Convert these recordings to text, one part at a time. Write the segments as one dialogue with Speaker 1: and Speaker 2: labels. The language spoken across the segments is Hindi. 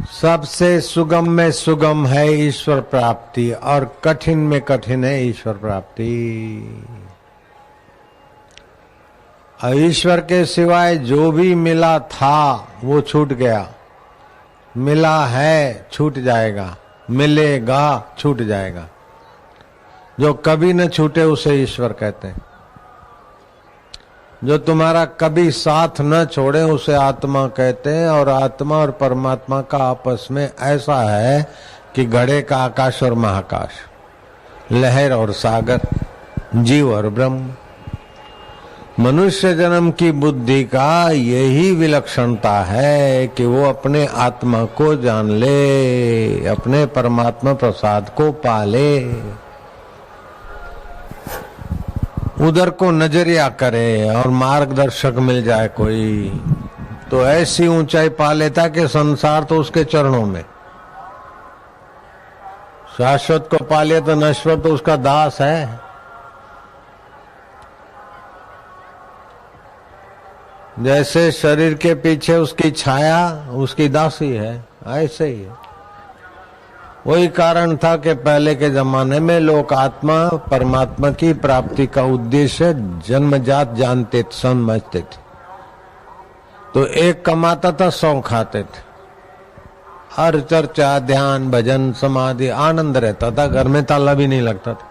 Speaker 1: सबसे सुगम में सुगम है ईश्वर प्राप्ति और कठिन में कठिन है ईश्वर प्राप्ति। ईश्वर के सिवाय जो भी मिला था वो छूट गया, मिला है छूट जाएगा, मिलेगा छूट जाएगा। जो कभी न छूटे उसे ईश्वर कहते हैं। जो तुम्हारा कभी साथ न छोड़े उसे आत्मा कहते हैं। और आत्मा और परमात्मा का आपस में ऐसा है कि घड़े का आकाश और महाकाश, लहर और सागर, जीव और ब्रह्म। मनुष्य जन्म की बुद्धि का यही विलक्षणता है कि वो अपने आत्मा को जान ले, अपने परमात्मा प्रसाद को पाले, उधर को नजरिया करे और मार्गदर्शक मिल जाए कोई तो ऐसी ऊंचाई पा लेता कि संसार तो उसके चरणों में। शाश्वत को पा लिया तो नश्वर तो उसका दास है। जैसे शरीर के पीछे उसकी छाया उसकी दासी है, ऐसे ही है। वही कारण था कि पहले के जमाने में लोग आत्मा परमात्मा की प्राप्ति का उद्देश्य जन्मजात जानते समझते थे। तो एक कमाता था, 100 खाते थे। हर चर्चा, ध्यान, भजन, समाधि आनंद रहता था, घर में ताला भी नहीं लगता था।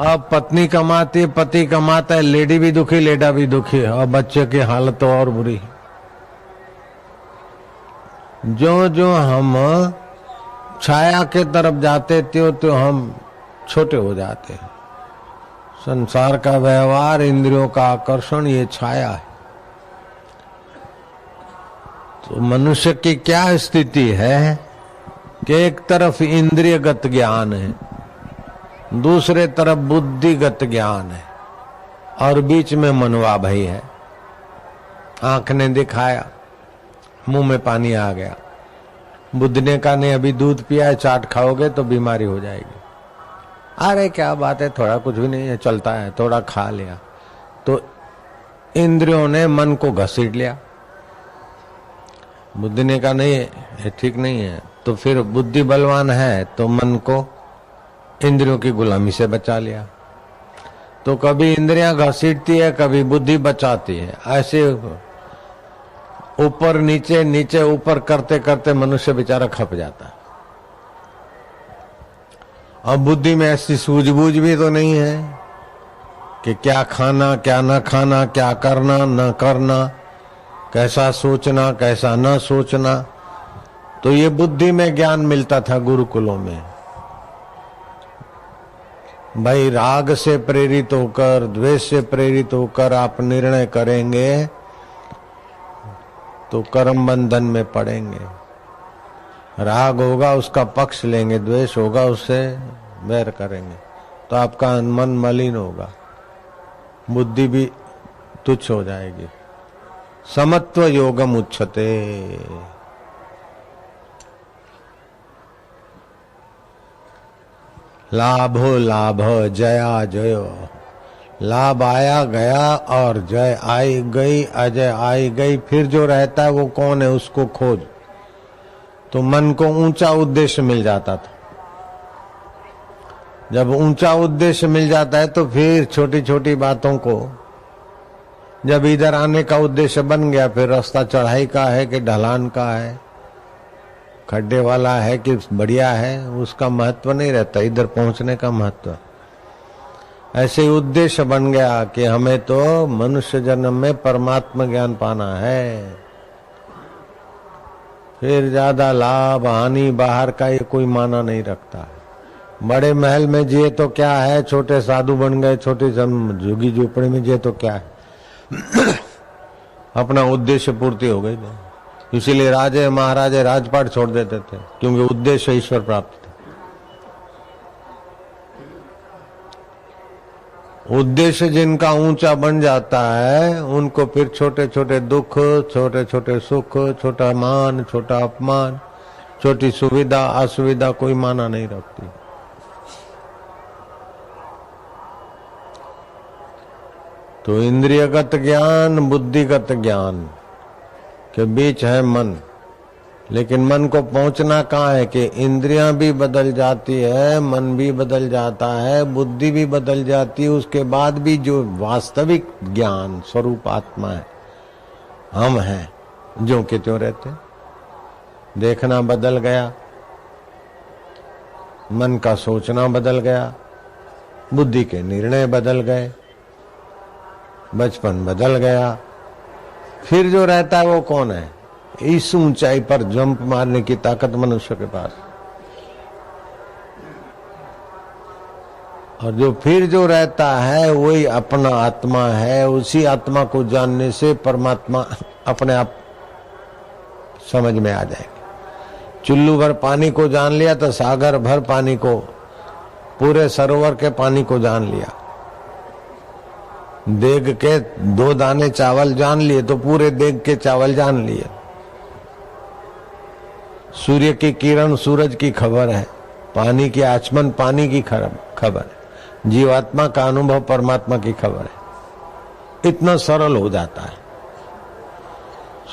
Speaker 1: अब पत्नी कमाती, पति कमाता है, लेडी भी दुखी, लेडा भी दुखी, और बच्चे की हालत तो और बुरी है। जो जो हम छाया के तरफ जाते थे तो हम छोटे हो जाते हैं। संसार का व्यवहार, इंद्रियों का आकर्षण, ये छाया है। तो मनुष्य की क्या स्थिति है कि एक तरफ इंद्रियगत ज्ञान है, दूसरे तरफ बुद्धिगत ज्ञान है, और बीच में मनवा भई है। आंख ने दिखाया, मुंह में पानी आ गया। बुद्ध ने कहा नहीं, अभी दूध पिया है, चाट खाओगे तो बीमारी हो जाएगी। अरे क्या बात है, थोड़ा कुछ भी नहीं है, चलता है, थोड़ा खा लिया। तो इंद्रियों ने मन को घसीट लिया। बुद्ध ने कहा नहीं, ये ठीक नहीं है। तो फिर बुद्धि बलवान है तो मन को इंद्रियों की गुलामी से बचा लिया। तो कभी इंद्रियां घसीटती है, कभी बुद्धि बचाती है। ऐसे ऊपर नीचे, नीचे ऊपर करते करते मनुष्य बेचारा खप जाता है। अब बुद्धि में ऐसी सूझबूझ भी तो नहीं है कि क्या खाना क्या न खाना, क्या करना न करना, कैसा सोचना कैसा न सोचना। तो ये बुद्धि में ज्ञान मिलता था गुरुकुलों में। भाई राग से प्रेरित होकर, द्वेष से प्रेरित होकर आप निर्णय करेंगे तो कर्म बंधन में पड़ेंगे। राग होगा उसका पक्ष लेंगे, द्वेष होगा उससे बैर करेंगे, तो आपका मन मलिन होगा, बुद्धि भी तुच्छ हो जाएगी। समत्व योगम उच्यते। लाभो लाभ, जया जयो। लाभ आया गया और जय आई गई, अजय आई गई। फिर जो रहता है वो कौन है, उसको खोज। तो मन को ऊंचा उद्देश्य मिल जाता था। जब ऊंचा उद्देश्य मिल जाता है तो फिर छोटी छोटी बातों को, जब इधर आने का उद्देश्य बन गया, फिर रास्ता चढ़ाई का है कि ढलान का है, खड्डे वाला है कि बढ़िया है, उसका महत्व नहीं रहता, इधर पहुंचने का महत्व। ऐसे उद्देश्य बन गया कि हमें तो मनुष्य जन्म में परमात्मा ज्ञान पाना है। फिर ज्यादा लाभ हानि बाहर का ये कोई माना नहीं रखता। बड़े महल में जिए तो क्या है, छोटे साधु बन गए, छोटे झुग्गी झोपड़ी में जिए तो क्या है। अपना उद्देश्य पूर्ति हो गई। इसीलिए राजे महाराजे राजपाट छोड़ देते थे, क्योंकि उद्देश्य ईश्वर प्राप्त था। उद्देश्य जिनका ऊंचा बन जाता है उनको फिर छोटे छोटे दुख, छोटे छोटे सुख, छोटा मान, छोटा अपमान, छोटी सुविधा असुविधा कोई माना नहीं रखती। तो इंद्रियगत ज्ञान, बुद्धिगत ज्ञान के बीच है मन। लेकिन मन को पहुंचना कहाँ है कि इंद्रियां भी बदल जाती है, मन भी बदल जाता है, बुद्धि भी बदल जाती है, उसके बाद भी जो वास्तविक ज्ञान स्वरूप आत्मा है, हम हैं, जो के त्यों रहते। देखना बदल गया, मन का सोचना बदल गया, बुद्धि के निर्णय बदल गए, बचपन बदल गया, फिर जो रहता है वो कौन है? इस ऊंचाई पर जंप मारने की ताकत मनुष्य के पास। और जो फिर जो रहता है वही अपना आत्मा है। उसी आत्मा को जानने से परमात्मा अपने आप समझ में आ जाएगी। चुल्लू भर पानी को जान लिया तो सागर भर पानी को, पूरे सरोवर के पानी को जान लिया। देग के 2 दाने चावल जान लिए तो पूरे देग के चावल जान लिए। सूर्य की किरण सूरज की खबर है, पानी की आचमन पानी की खबर है, जीवात्मा का अनुभव परमात्मा की खबर है। इतना सरल हो जाता है।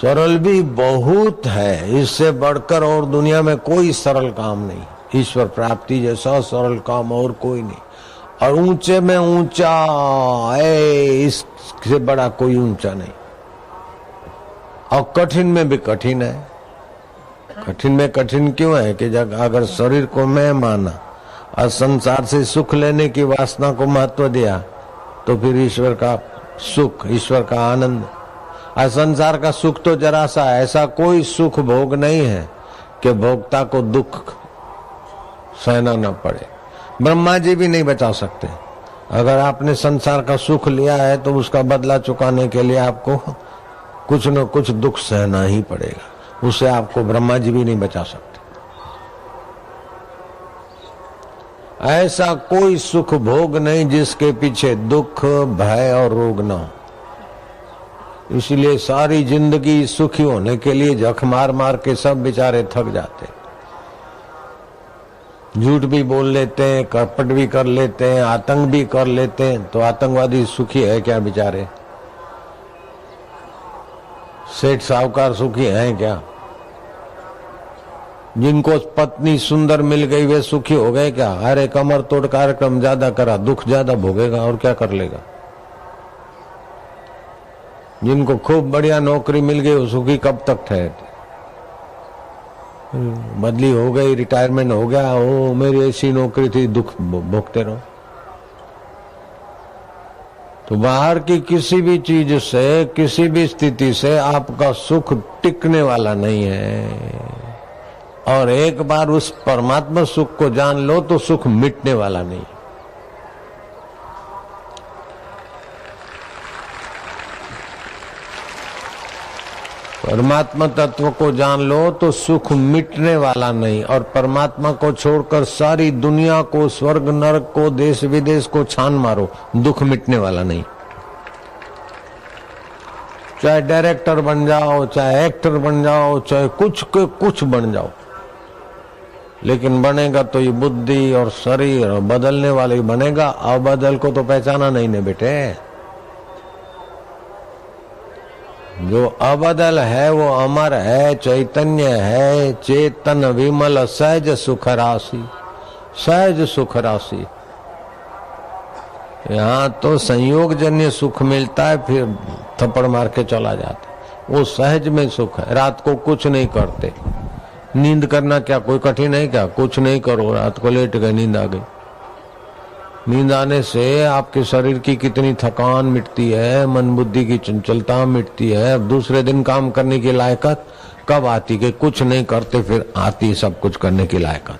Speaker 1: सरल भी बहुत है, इससे बढ़कर और दुनिया में कोई सरल काम नहीं। ईश्वर प्राप्ति जैसा सरल काम और कोई नहीं। और ऊंचे में ऊंचा है, इससे बड़ा कोई ऊंचा नहीं। और कठिन में भी कठिन है। कठिन में कठिन क्यों है कि जब अगर शरीर को मैं माना और संसार से सुख लेने की वासना को महत्व दिया तो फिर ईश्वर का सुख, ईश्वर का आनंद। और संसार का सुख तो जरा सा, ऐसा कोई सुख भोग नहीं है कि भोक्ता को दुख सहना न पड़े। ब्रह्मा जी भी नहीं बचा सकते। अगर आपने संसार का सुख लिया है तो उसका बदला चुकाने के लिए आपको कुछ न कुछ दुख सहना ही पड़ेगा। उसे आपको ब्रह्मा जी भी नहीं बचा सकते। ऐसा कोई सुख भोग नहीं जिसके पीछे दुख, भय और रोग न हो। इसलिए सारी जिंदगी सुखी होने के लिए जख मार मार के सब बेचारे थक जाते। झूठ भी बोल लेते हैं, कपट भी कर लेते हैं, आतंक भी कर लेते हैं। तो आतंकवादी सुखी है क्या बेचारे? सेठ साहूकार सुखी हैं क्या? जिनको पत्नी सुंदर मिल गई वे सुखी हो गए क्या? अरे कमर तोड़ कार्यक्रम ज्यादा करा, दुख ज्यादा भोगेगा और क्या कर लेगा। जिनको खूब बढ़िया नौकरी मिल गई वो सुखी कब तक ठहरते? बदली हो गई, रिटायरमेंट हो गया, ओ मेरी ऐसी नौकरी थी, दुख भोगते रहो। तो बाहर की किसी भी चीज से, किसी भी स्थिति से आपका सुख टिकने वाला नहीं है। और एक बार उस परमात्मा सुख को जान लो तो सुख मिटने वाला नहीं। परमात्मा तत्व को जान लो तो सुख मिटने वाला नहीं। और परमात्मा को छोड़कर सारी दुनिया को, स्वर्ग नरक को, देश विदेश को छान मारो, दुख मिटने वाला नहीं। चाहे डायरेक्टर बन जाओ, चाहे एक्टर बन जाओ, चाहे कुछ के कुछ बन जाओ, लेकिन बनेगा तो ये बुद्धि और शरीर और बदलने वाले ही बनेगा। अबदल को तो पहचाना नहीं ने बेटे। जो अबदल है वो अमर है, चैतन्य है, चेतन विमल सहज सुख राशि, सहज सुख राशि। यहाँ तो संयोग जन्य सुख मिलता है, फिर थप्पड़ मार के चला जाता है। वो सहज में सुख है। रात को कुछ नहीं करते, नींद करना क्या कोई कठिन है क्या? कुछ नहीं करो, रात को लेट गए, नींद आ गई। नींद आने से आपके शरीर की कितनी थकान मिटती है, मन बुद्धि की चंचलता मिटती है। अब दूसरे दिन काम करने की लायकत कब आती कि कुछ नहीं करते फिर आती सब कुछ करने की लायकत।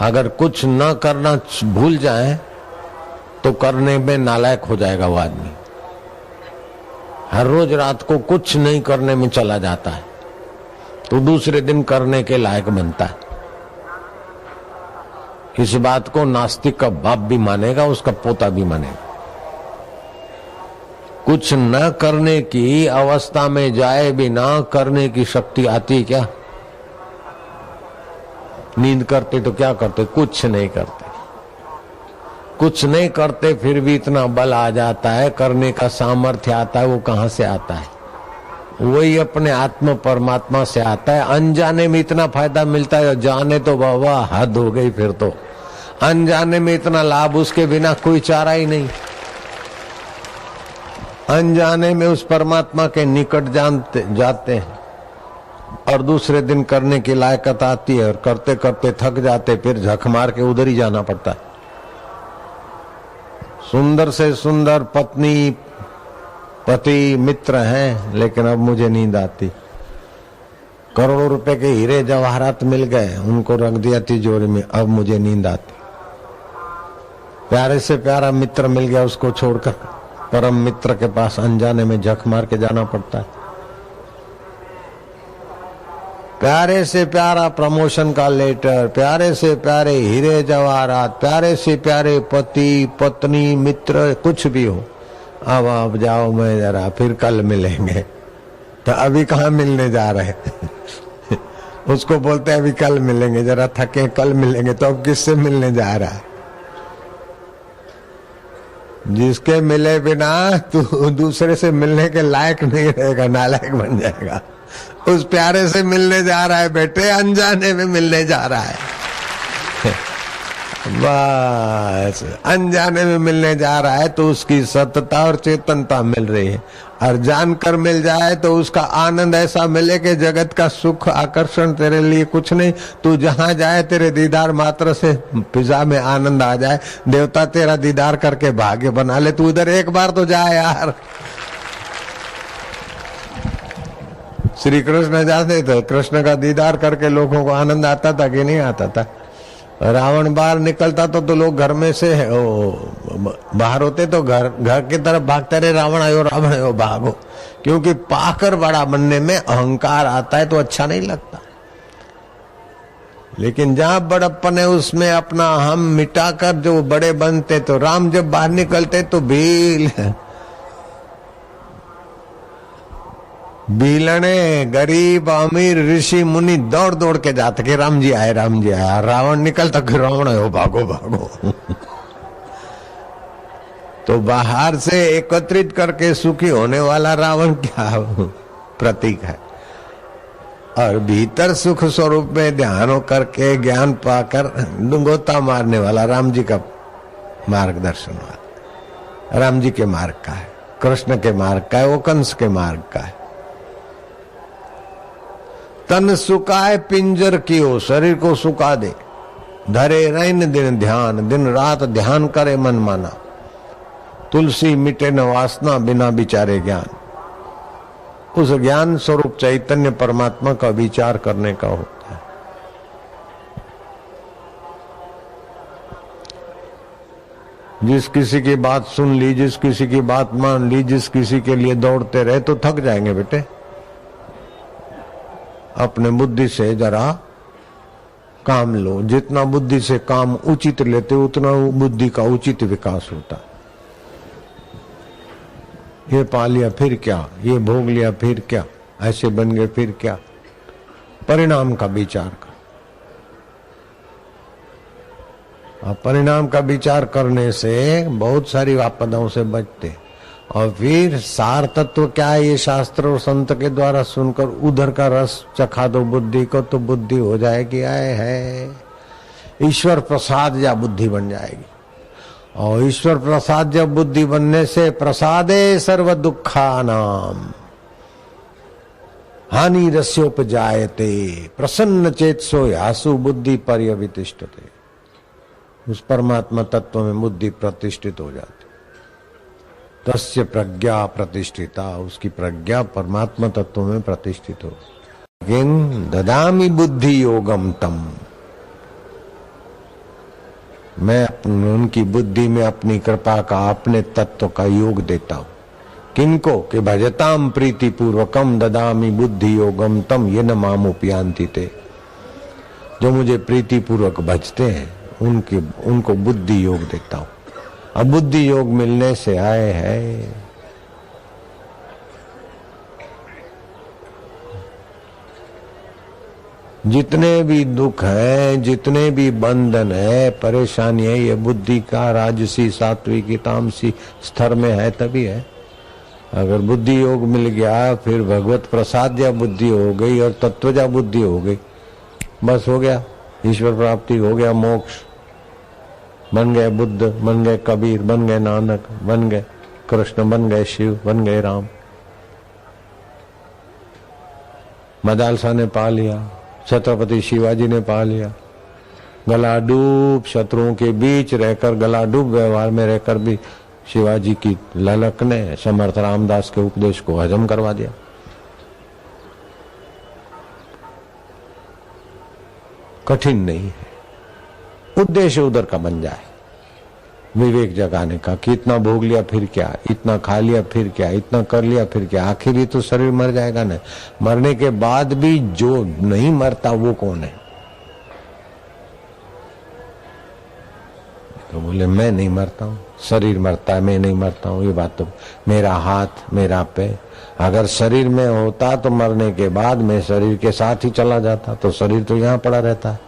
Speaker 1: अगर कुछ न करना भूल जाए तो करने में नालायक हो जाएगा वो आदमी। हर रोज रात को कुछ नहीं करने में चला जाता है तो दूसरे दिन करने के लायक बनता है। इस बात को नास्तिक का बाप भी मानेगा, उसका पोता भी मानेगा। कुछ न करने की अवस्था में जाए बिना करने की शक्ति आती क्या? नींद करते तो क्या करते? कुछ नहीं करते। कुछ नहीं करते फिर भी इतना बल आ जाता है, करने का सामर्थ्य आता है। वो कहां से आता है? वही अपने आत्म परमात्मा से आता है। अनजाने में इतना फायदा मिलता है, जाने तो बाबा हद हो गई। फिर तो अनजाने में इतना लाभ, उसके बिना कोई चारा ही नहीं। अनजाने में उस परमात्मा के निकट जाते हैं और दूसरे दिन करने की लायकत आती है और करते करते थक जाते, फिर झक मार के उधर ही जाना पड़ता है। सुंदर से सुंदर पत्नी पति मित्र हैं, लेकिन अब मुझे नींद आती। करोड़ों रुपए के हीरे जवाहरात मिल गए, उनको रख दिया तिजोरी में, अब मुझे नींद आती। प्यारे से प्यारा मित्र मिल गया, उसको छोड़कर परम मित्र के पास अनजाने में झक मार के जाना पड़ता है। प्यारे से प्यारा प्रमोशन का लेटर, प्यारे से प्यारे हीरे जवाहरात, प्यारे से प्यारे पति पत्नी मित्र, कुछ भी हो, अब आप जाओ, मैं जरा फिर कल मिलेंगे। तो अभी कहाँ मिलने जा रहे उसको बोलते हैं अभी कल मिलेंगे, जरा थके कल मिलेंगे, तो अब किससे मिलने जा रहा है? जिसके मिले बिना तू दूसरे से मिलने के लायक नहीं रहेगा, नालायक बन जाएगा। उस प्यारे से मिलने जा रहा है बेटे, अनजाने में मिलने जा रहा है। बस अनजाने में मिलने जा रहा है तो उसकी सतता और चेतनता मिल रही है, और जानकर मिल जाए तो उसका आनंद ऐसा मिले कि जगत का सुख आकर्षण तेरे लिए कुछ नहीं। तू जहां जाए तेरे दीदार मात्र से फिजा में आनंद आ जाए, देवता तेरा दीदार करके भाग्य बना ले। तू उधर एक बार तो जाए यार। श्री कृष्ण जाते थे, कृष्ण का दीदार करके लोगों को आनंद आता था कि नहीं आता था? रावण बाहर निकलता तो लोग घर में से बाहर होते तो घर की तरफ भागते रहे, रावण आयो भागो। क्योंकि पाकर बड़ा बनने में अहंकार आता है तो अच्छा नहीं लगता। लेकिन जहां बड़प्पन है उसमें अपना हम मिटाकर जो बड़े बनते, तो राम जब बाहर निकलते तो भीलने गरीब अमीर ऋषि मुनि दौड़ दौड़ के जाते कि राम जी आए, राम जी आए। रावण निकलता कि रावण आयो, भागो भागो। तो बाहर से एकत्रित करके सुखी होने वाला रावण क्या प्रतीक है, और भीतर सुख स्वरूप में ध्यान करके ज्ञान पाकर गोता मारने वाला राम जी का मार्गदर्शन वाला, राम जी के मार्ग का है, कृष्ण के मार्ग का है, वो कंस के मार्ग का है। तन सुखाए पिंजर कियो, शरीर को सुखा दे, धरे रैन दिन ध्यान, दिन रात ध्यान करे मन माना। तुलसी मिटे न वासना, बिना विचारे ज्ञान। उस ज्ञान स्वरूप चैतन्य परमात्मा का विचार करने का होता है। जिस किसी की बात सुन ली, जिस किसी की बात मान ली, जिस किसी के लिए दौड़ते रहे तो थक जाएंगे बेटे। अपने बुद्धि से जरा काम लो, जितना बुद्धि से काम उचित लेते उतना बुद्धि का उचित विकास होता है। ये पा लिया फिर क्या, ये भोग लिया फिर क्या, ऐसे बन गए फिर क्या, परिणाम का विचार कर। परिणाम का विचार करने से बहुत सारी आपदाओं से बचते। और फिर सार तत्व क्या है, ये शास्त्र और संत के द्वारा सुनकर उधर का रस चखा दो बुद्धि को, तो बुद्धि हो जाएगी आए है ईश्वर प्रसाद या बुद्धि बन जाएगी। और ईश्वर प्रसाद जब बुद्धि बनने से प्रसादे सर्व दुखानाम हानि रस्योपजायते प्रसन्न चेतसो यासु बुद्धि पर्यवितिष्ठते। उस परमात्मा तत्व में बुद्धि प्रतिष्ठित हो जाती। तस्य प्रज्ञा प्रतिष्ठिता, उसकी प्रज्ञा परमात्मा तत्व में प्रतिष्ठित हो। लेकिन ददामी बुद्धि योगम तम, मैं उनकी बुद्धि में अपनी कृपा का, अपने तत्व का योग देता हूं। किनको? कि भजताम प्रीति पूर्वकम ददामी बुद्धि योगम तम ये न मामुपयांति ते। जो मुझे प्रीति पूर्वक भजते हैं उनको बुद्धि योग देता हूं। अब बुद्धि योग मिलने से आए है जितने भी दुख है, जितने भी बंधन है, परेशानी है, ये बुद्धि का राजसी सात्विकी तामसी स्तर में है तभी है। अगर बुद्धि योग मिल गया फिर भगवत प्रसाद या बुद्धि हो गई और तत्वजा बुद्धि हो गई, बस हो गया, ईश्वर प्राप्ति हो गया, मोक्ष। बन गए बुद्ध, बन गए कबीर, बन गए नानक, बन गए कृष्ण, बन गए शिव, बन गए राम। मदालसा ने पा लिया, छत्रपति शिवाजी ने पा लिया। गला डूब शत्रुओं के बीच रहकर, गला डूब व्यवहार में रहकर भी शिवाजी की ललक ने समर्थ रामदास के उपदेश को हजम करवा दिया। कठिन नहीं है, उद्देश्य उधर का बन जाए, विवेक जगाने का कि इतना भोग लिया फिर क्या, इतना खा लिया फिर क्या, इतना कर लिया फिर क्या, आखिर ही तो शरीर मर जाएगा ना। मरने के बाद भी जो नहीं मरता वो कौन है? तो बोले मैं नहीं मरता हूं, शरीर मरता है, मैं नहीं मरता हूं। ये बात तो मेरा हाथ, मेरा पैर, अगर शरीर में होता तो मरने के बाद मैं शरीर के साथ ही चला जाता, तो शरीर तो यहाँ पड़ा रहता है।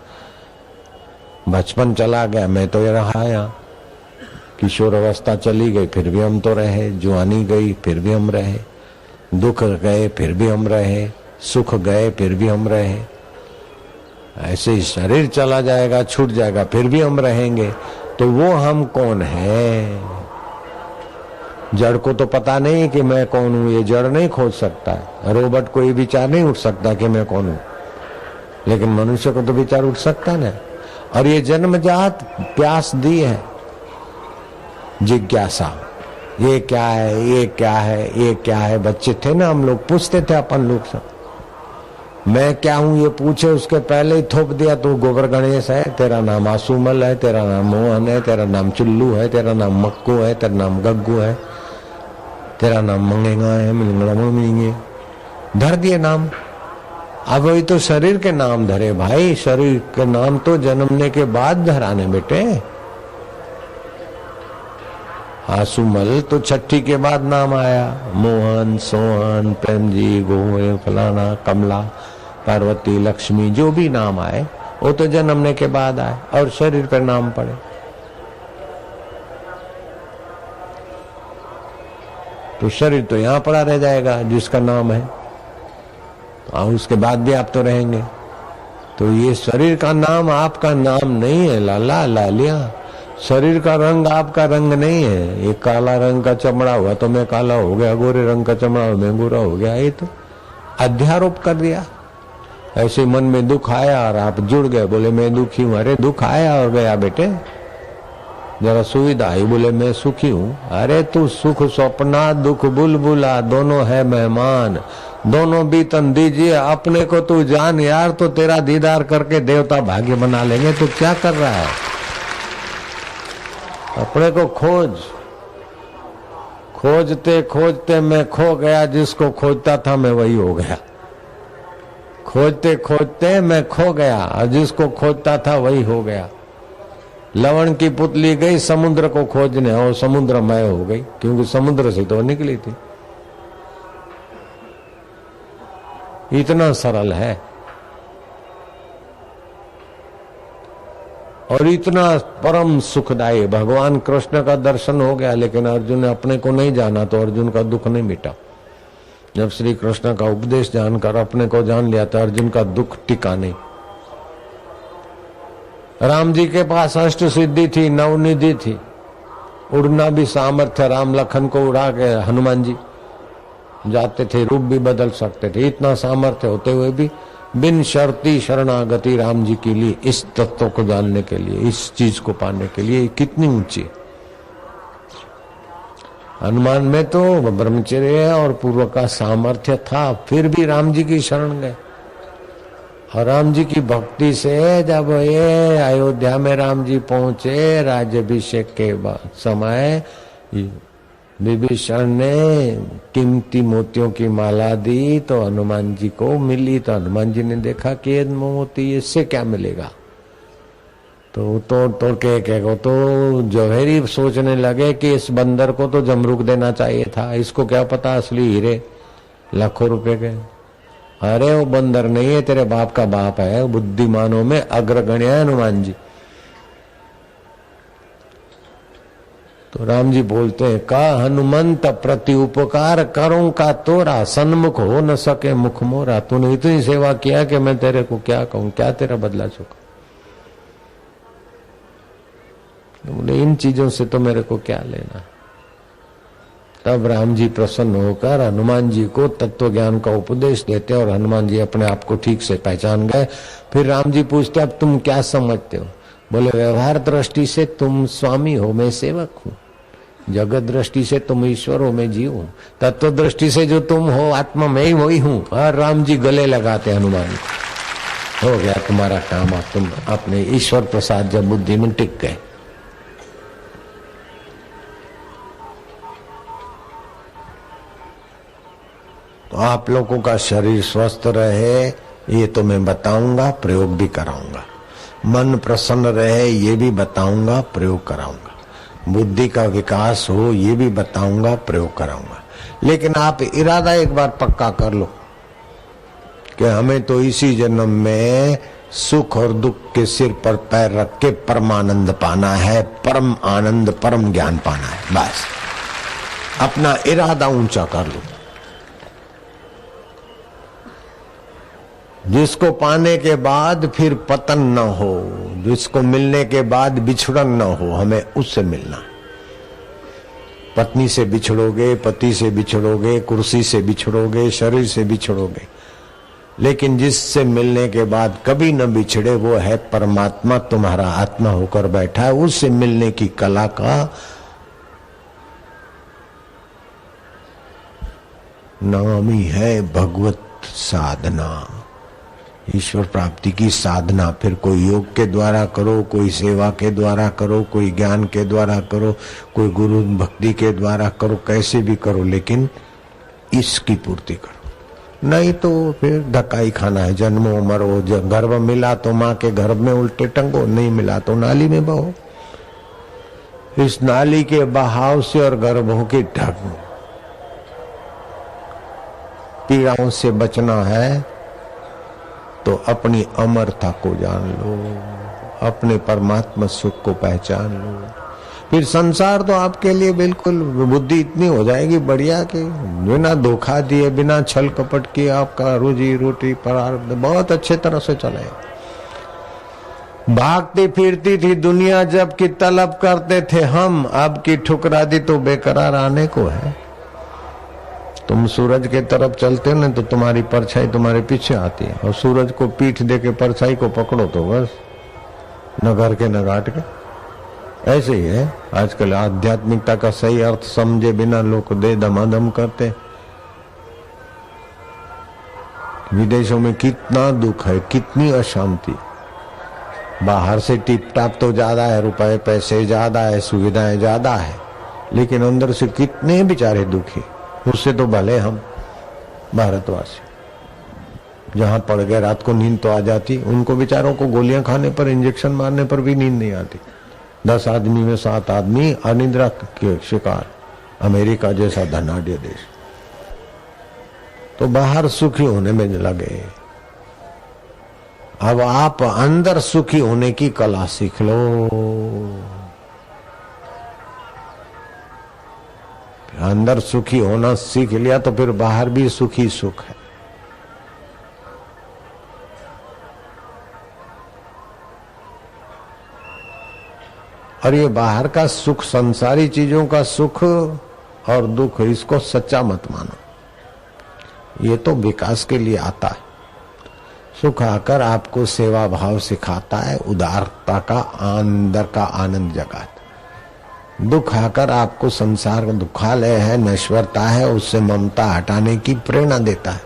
Speaker 1: बचपन चला गया, मैं तो ये रहा यहाँ, किशोर अवस्था चली गई फिर भी हम तो रहे, जवानी गई फिर भी हम रहे, दुख गए फिर भी हम रहे, सुख गए फिर भी हम रहे। ऐसे ही शरीर चला जाएगा, छूट जाएगा, फिर भी हम रहेंगे। तो वो हम कौन है? जड़ को तो पता नहीं कि मैं कौन हूं, ये जड़ नहीं खोज सकता है। रोबोट को ये विचार नहीं उठ सकता कि मैं कौन हूं, लेकिन मनुष्य को तो विचार उठ सकता है ना। और ये जन्मजात प्यास दी है, जिज्ञासा, ये क्या है, ये क्या है, ये क्या है। बच्चे थे ना हम लोग, पूछते थे अपन लोग सब, मैं क्या हूं ये पूछे उसके पहले ही थोप दिया तो गोबर गणेश है, तेरा नाम आसूमल है, तेरा नाम मोहन है, तेरा नाम चुल्लू है, तेरा नाम मक्कू है, तेरा नाम गग्गू है, तेरा नाम मंगेगा है, मिलेंगे, धर दिए नाम। अब वही तो शरीर के नाम धरे भाई, शरीर के नाम तो जन्मने के बाद धराने बेटे। आसूमल तो छठी के बाद नाम आया, मोहन, सोहन, प्रेम जी, गोहे, फलाना, कमला, पार्वती, लक्ष्मी, जो भी नाम आए वो तो जन्मने के बाद आए और शरीर पर नाम पड़े। तो शरीर तो यहां पड़ा रह जाएगा जिसका नाम है, और उसके बाद भी आप तो रहेंगे। तो ये शरीर का नाम आपका नाम नहीं है लाला लालिया। शरीर का रंग आपका रंग नहीं है। ये काला रंग का चमड़ा हुआ तो मैं काला हो गया, गोरे रंग का चमड़ा हुआ मैं गोरा हो गया, ये तो अध्यारोप कर दिया। ऐसे मन में दुख आया और आप जुड़ गए, बोले मैं दुखी हूं। अरे दुख आया और गया बेटे, जरा सुविधा आई, बोले मैं सुखी हूं। अरे तू सुख स्वप्ना, दुख बुलबुला, दोनों है मेहमान, दोनों बीतन दीजिए, अपने को तू जान यार, तो तेरा दीदार करके देवता भाग्य बना लेंगे। तू क्या कर रहा है? अपने को खोज। खोजते खोजते मैं खो गया, जिसको खोजता था मैं वही हो गया। खोजते खोजते मैं खो गया और जिसको खोजता था वही हो गया। लवण की पुतली गई समुद्र को खोजने और समुद्रमय हो गई, क्योंकि समुद्र से तो निकली थी। इतना सरल है और इतना परम सुखदायी। भगवान कृष्ण का दर्शन हो गया, लेकिन अर्जुन ने अपने को नहीं जाना तो अर्जुन का दुख नहीं मिटा। जब श्री कृष्ण का उपदेश जानकर अपने को जान लिया तो अर्जुन का दुख टिका नहीं। राम जी के पास अष्ट सिद्धि थी, नवनिधि थी, उड़ना भी सामर्थ्य, राम लखन को उड़ा के हनुमान जी जाते थे, रूप भी बदल सकते थे। इतना सामर्थ्य होते हुए भी बिन शर्ती शरणागति राम जी के लिए, इस तत्व को जानने के लिए, इस चीज को पाने के लिए कितनी ऊंची। हनुमान में तो ब्रह्मचर्य और पूर्व का सामर्थ्य था, फिर भी राम जी की शरण गए। और राम जी की भक्ति से जब ये अयोध्या में राम जी पहुंचे, राज्याभिषेक के बाद समय विभीषण ने कीमती मोतियों की माला दी तो हनुमान जी को मिली। तो हनुमान जी ने देखा कि ये मोती इससे क्या मिलेगा, तो तोड़ के तो जौहरी सोचने लगे कि इस बंदर को तो जमरूक देना चाहिए था, इसको क्या पता असली हीरे लाखों रुपए के। अरे वो बंदर नहीं है, तेरे बाप का बाप है, बुद्धिमानों में अग्रगण्य है हनुमान जी। तो तो राम जी बोलते हैं, का हनुमंत प्रति उपकार करूं का तोरा, सन्मुख हो न सके मुख मोरा। तूने इतनी सेवा किया कि मैं तेरे को क्या कहूं, क्या तेरा बदला चुका। बोले इन चीजों से तो मेरे को क्या लेना। तब राम जी प्रसन्न होकर हनुमान जी को तत्व ज्ञान का उपदेश देते और हनुमान जी अपने आप को ठीक से पहचान गए। फिर राम जी पूछते, अब तुम क्या समझते हो। बोले व्यवहार दृष्टि से तुम स्वामी हो, मैं सेवक हूँ। जगत दृष्टि से तुम ईश्वर हो, मैं जीव हूँ। तत्व दृष्टि से जो तुम हो आत्मा मैं ही वही हूँ। और राम जी गले लगाते हनुमान को, हो गया तुम्हारा काम। अब तुम अपने ईश्वर प्रसाद जब बुद्धि में टिक गए। तो आप लोगों का शरीर स्वस्थ रहे ये तो मैं बताऊंगा, प्रयोग भी कराऊंगा। मन प्रसन्न रहे ये भी बताऊंगा, प्रयोग कराऊंगा। बुद्धि का विकास हो ये भी बताऊंगा, प्रयोग कराऊंगा। लेकिन आप इरादा एक बार पक्का कर लो कि हमें तो इसी जन्म में सुख और दुख के सिर पर पैर रख के परमानंद पाना है, परम आनंद परम ज्ञान पाना है। बस अपना इरादा ऊंचा कर लो। जिसको पाने के बाद फिर पतन न हो, जिसको मिलने के बाद बिछड़न न हो, हमें उससे मिलना। पत्नी से बिछड़ोगे, पति से बिछड़ोगे, कुर्सी से बिछड़ोगे, शरीर से बिछड़ोगे, लेकिन जिससे मिलने के बाद कभी न बिछड़े वो है परमात्मा, तुम्हारा आत्मा होकर बैठा है। उससे मिलने की कला का नाम ही है भगवत साधना, ईश्वर प्राप्ति की साधना। फिर कोई योग के द्वारा करो, कोई सेवा के द्वारा करो, कोई ज्ञान के द्वारा करो, कोई गुरु भक्ति के द्वारा करो, कैसे भी करो, लेकिन इसकी पूर्ति करो। नहीं तो फिर धक्का ही खाना है। जन्मो मरो, जब गर्भ मिला तो माँ के गर्भ में उल्टे टंगो, नहीं मिला तो नाली में बहो। इस नाली के बहाव से और गर्भों की ढक पीड़ाओं से बचना है तो अपनी अमरता को जान लो, अपने परमात्मा सुख को पहचान लो। फिर संसार तो आपके लिए बिल्कुल, बुद्धि इतनी हो जाएगी बढ़िया कि बिना धोखा दिए, बिना छल कपट किए आपका रोजी रोटी प्रारब्ध बहुत अच्छे तरह से चले। भागती फिरती थी दुनिया जब की तलब करते थे हम, अब की ठुकरा दी तो बेकरार आने को है। तुम सूरज के तरफ चलते ना तो तुम्हारी परछाई तुम्हारे पीछे आती है, और सूरज को पीठ दे के परछाई को पकड़ो तो बस न घर के न घाट के। ऐसे ही है आजकल आध्यात्मिकता का सही अर्थ समझे बिना लोग दे दमादम करते। विदेशों में कितना दुख है, कितनी अशांति। बाहर से टिप टाप तो ज्यादा है, रुपए पैसे ज्यादा है, सुविधाएं ज्यादा है, लेकिन अंदर से कितने बेचारे दुखी। उससे तो भले हम भारतवासी जहां पड़ गए रात को नींद तो आ जाती, उनको बेचारों को गोलियां खाने पर, इंजेक्शन मारने पर भी नींद नहीं आती। 10 आदमी में 7 आदमी अनिद्रा के शिकार। अमेरिका जैसा धनाढ्य देश तो बाहर सुखी होने में लगे। अब आप अंदर सुखी होने की कला सीख लो। अंदर सुखी होना सीख लिया तो फिर बाहर भी सुखी सुख है। और ये बाहर का सुख, संसारी चीजों का सुख और दुख, इसको सच्चा मत मानो। ये तो विकास के लिए आता है। सुख आकर आपको सेवा भाव सिखाता है, उदारता का, अंदर का आनंद जगाता। दुख आकर आपको संसार का दुखालय है, नश्वरता है, उससे ममता हटाने की प्रेरणा देता है।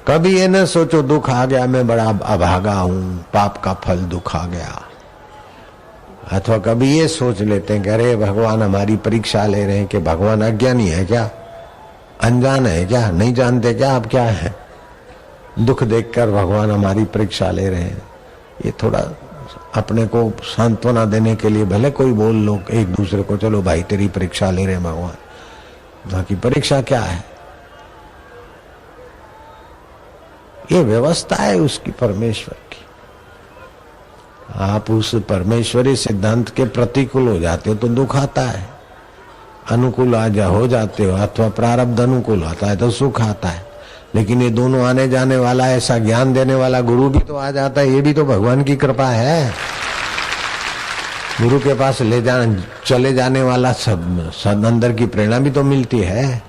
Speaker 1: कभी ये न सोचो दुख आ गया मैं बड़ा अभागा हूं, पाप का फल दुख आ गया। अथवा कभी ये सोच लेते हैं कि अरे भगवान हमारी परीक्षा ले रहे हैं, कि भगवान अज्ञानी है क्या, अनजान है क्या, नहीं जानते क्या आप क्या है। दुख देखकर भगवान हमारी परीक्षा ले रहे हैं। ये थोड़ा अपने को सांत्वना देने के लिए भले कोई बोल लो एक दूसरे को, चलो भाई तेरी परीक्षा ले रहे हैं भगवान, बाकी परीक्षा क्या है। ये व्यवस्था है उसकी, परमेश्वर की। आप उस परमेश्वरी सिद्धांत के प्रतिकूल हो जाते हो तो दुख आता है, अनुकूल हो जाते हो अथवा प्रारब्ध अनुकूल होता है तो सुख आता है। लेकिन ये दोनों आने जाने वाला, ऐसा ज्ञान देने वाला गुरु भी तो आ जाता है, ये भी तो भगवान की कृपा है। गुरु के पास चले जाने वाला सब अंदर की प्रेरणा भी तो मिलती है।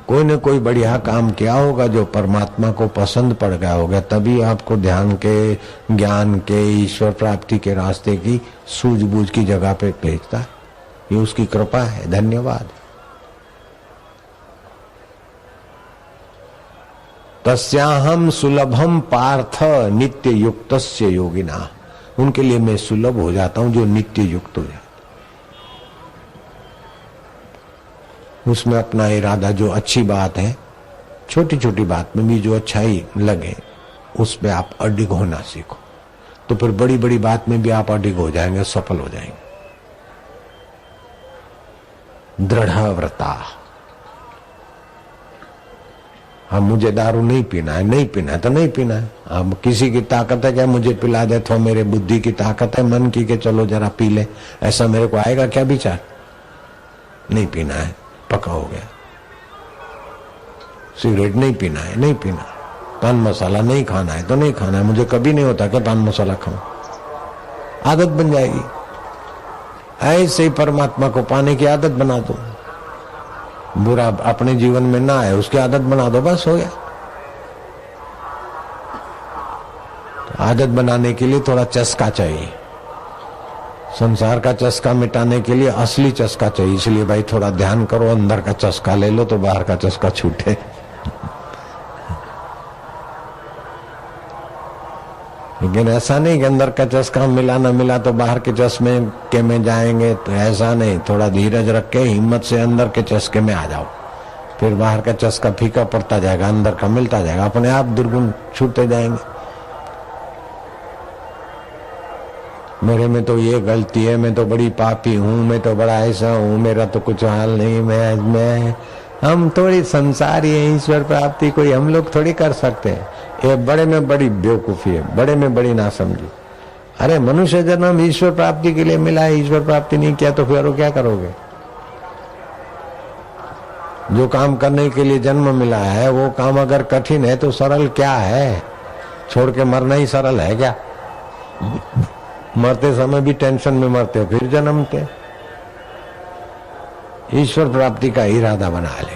Speaker 1: कोई न कोई बढ़िया काम किया होगा जो परमात्मा को पसंद पड़ गया होगा, तभी आपको ध्यान के, ज्ञान के, ईश्वर प्राप्ति के रास्ते की सूझबूझ की जगह पे भेजता है। ये उसकी कृपा है, धन्यवाद। तस्याहम सुलभम पार्थ नित्य युक्तस्य योगिना, उनके लिए मैं सुलभ हो जाता हूं जो नित्य युक्त हो जाता। उसमें अपना इरादा, जो अच्छी बात है, छोटी छोटी बात में भी जो अच्छाई लगे उस पे आप अडिग होना सीखो, तो फिर बड़ी बड़ी बात में भी आप अडिग हो जाएंगे, सफल हो जाएंगे। दृढ़ व्रता। अब मुझे दारू नहीं पीना है, नहीं पीना है तो नहीं पीना है। अब किसी की ताकत है क्या मुझे पिला दे, तो मेरे बुद्धि की ताकत है मन की के चलो जरा पी ले, ऐसा मेरे को आएगा क्या विचार? नहीं पीना है, पक्का हो गया। सिगरेट नहीं पीना है, नहीं पीना। पान मसाला नहीं खाना है तो नहीं खाना है। मुझे कभी नहीं होता कि पान मसाला खाऊं, आदत बन जाएगी। ऐसे ही परमात्मा को पाने की आदत बना दो, बुरा अपने जीवन में ना आए उसकी आदत बना दो, बस हो गया। तो आदत बनाने के लिए थोड़ा चस्का चाहिए। संसार का चस्का मिटाने के लिए असली चस्का चाहिए। इसलिए भाई थोड़ा ध्यान करो, अंदर का चस्का ले लो तो बाहर का चस्का छूटे। लेकिन ऐसा नहीं कि अंदर का चस्का मिला ना मिला तो बाहर के चश्मे के में जाएंगे, तो ऐसा नहीं। थोड़ा धीरज रख के हिम्मत से अंदर के चस्के में आ जाओ, फिर बाहर का चस्का फीका पड़ता जाएगा, अंदर का मिलता जाएगा, अपने आप दुर्गुण छूटते जाएंगे। मेरे में तो ये गलती है, मैं तो बड़ी पापी हूँ, मैं तो बड़ा ऐसा हूँ, मेरा तो कुछ हाल नहीं, मैं हम थोड़ी संसारी है। ईश्वर प्राप्ति कोई हम लोग थोड़ी कर सकते हैं। ये बड़े में बड़ी बेवकूफी है, बड़े में बड़ी नासमझी। अरे मनुष्य जन्म ईश्वर प्राप्ति के लिए मिला है, ईश्वर प्राप्ति नहीं किया तो फिर क्या करोगे? जो काम करने के लिए जन्म मिला है वो काम अगर कठिन है तो सरल क्या है? छोड़ के मरना ही सरल है क्या? मरते समय भी टेंशन में मरते, फिर जन्मते। ईश्वर प्राप्ति का इरादा बना ले,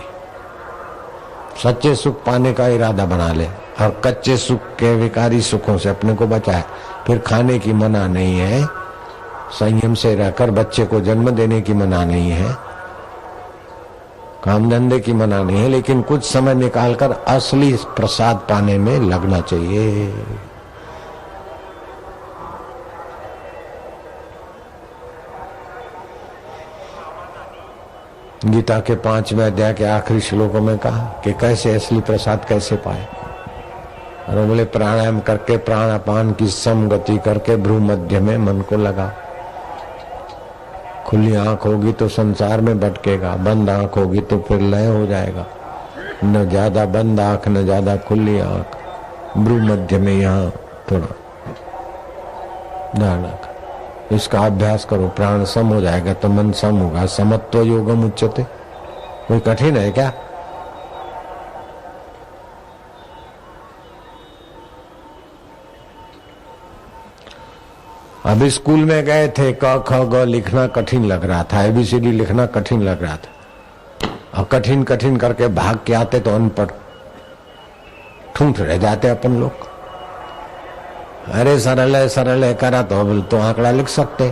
Speaker 1: सच्चे सुख पाने का इरादा बना ले, और कच्चे सुख के विकारी सुखों से अपने को बचाए। फिर खाने की मना नहीं है, संयम से रहकर बच्चे को जन्म देने की मना नहीं है, काम धंधे की मना नहीं है, लेकिन कुछ समय निकालकर असली प्रसाद पाने में लगना चाहिए। गीता के 5वें अध्याय के आखिरी श्लोकों में कहा कि कैसे असली प्रसाद कैसे पाए। और बोले प्राणायाम करके, प्राणापान की समगति करके भ्रू मध्य में मन को लगा। खुली आंख होगी तो संसार में भटकेगा, बंद आंख होगी तो फिर लय हो जाएगा। न ज्यादा बंद आंख न ज्यादा खुली आंख, भ्रू मध्य में यहाँ थोड़ा ध्यान रखा। इसका अभ्यास करो, प्राण सम हो जाएगा तो मन सम होगा। समत्व योगम उच्यते। कोई कठिन है क्या? अभी स्कूल में गए थे, क ख ग लिखना कठिन लग रहा था, ABCD लिखना कठिन लग रहा था। और कठिन कठिन करके भाग के आते तो अनपढ़ ठूंठ रह जाते अपन लोग। अरे सरल है करा तो आंकड़ा लिख सकते,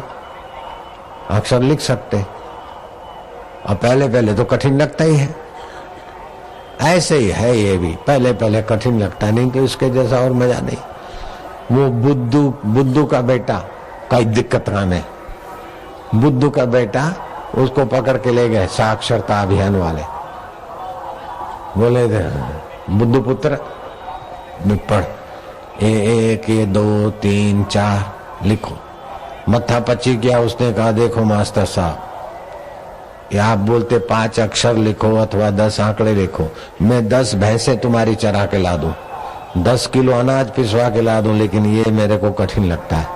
Speaker 1: अक्षर लिख सकते, और पहले पहले तो कठिन लगता ही है। ऐसे ही है ये भी, पहले पहले कठिन लगता नहीं तो इसके जैसा और मजा नहीं। वो बुद्धू का बेटा कई दिक्कत है। बुद्धू का बेटा, उसको पकड़ के ले गए साक्षरता अभियान वाले। बोले बुद्धू पुत्र पढ़, 1 2 3 4 लिखो। मत्था पच्ची किया, उसने कहा देखो मास्टर साहब, या आप बोलते 5 अक्षर लिखो अथवा 10 आंकड़े लिखो, मैं 10 भैंसे तुम्हारी चरा के ला दूं, 10 किलो अनाज पिसवा के ला दूं, लेकिन ये मेरे को कठिन लगता है।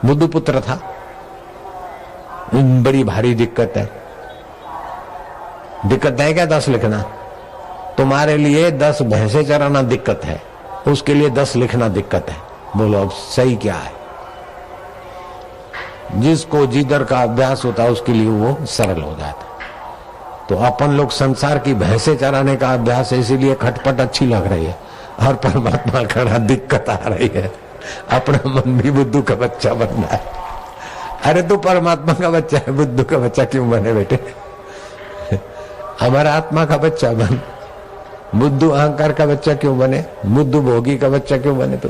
Speaker 1: बुद्धू पुत्र था, बड़ी भारी दिक्कत है। दिक्कत है क्या 10 लिखना? तुम्हारे लिए 10 भैंसे चराना दिक्कत है, उसके लिए 10 लिखना दिक्कत है। बोलो अब सही क्या है? जिसको जिधर का अभ्यास होता है उसके लिए वो सरल हो जाता है। तो अपन लोग संसार की भैंसे चराने का अभ्यास है, इसीलिए खटपट अच्छी लग रही है, और परमात्मा का दिक्कत आ रही है। अपना मन भी बुद्धू का बच्चा बनना है। अरे तू परमात्मा का बच्चा है, बुद्धू का बच्चा क्यों बने बेटे? हमारा आत्मा का बच्चा बन, बुद्धू अहंकार का बच्चा क्यों बने? बुद्धू भोगी का बच्चा क्यों बने तू?